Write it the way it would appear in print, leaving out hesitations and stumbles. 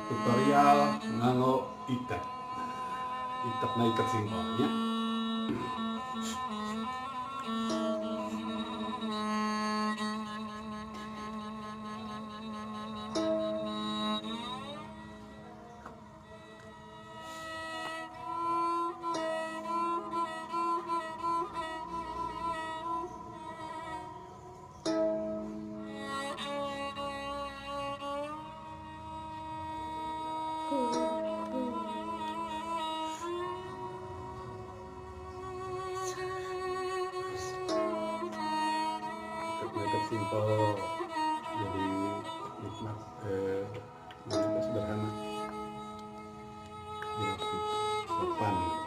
Tutorial nganggo ikat. Ikat simpelnya. Ikat simpel jadi nikmat, sederhana, rapi, sopan.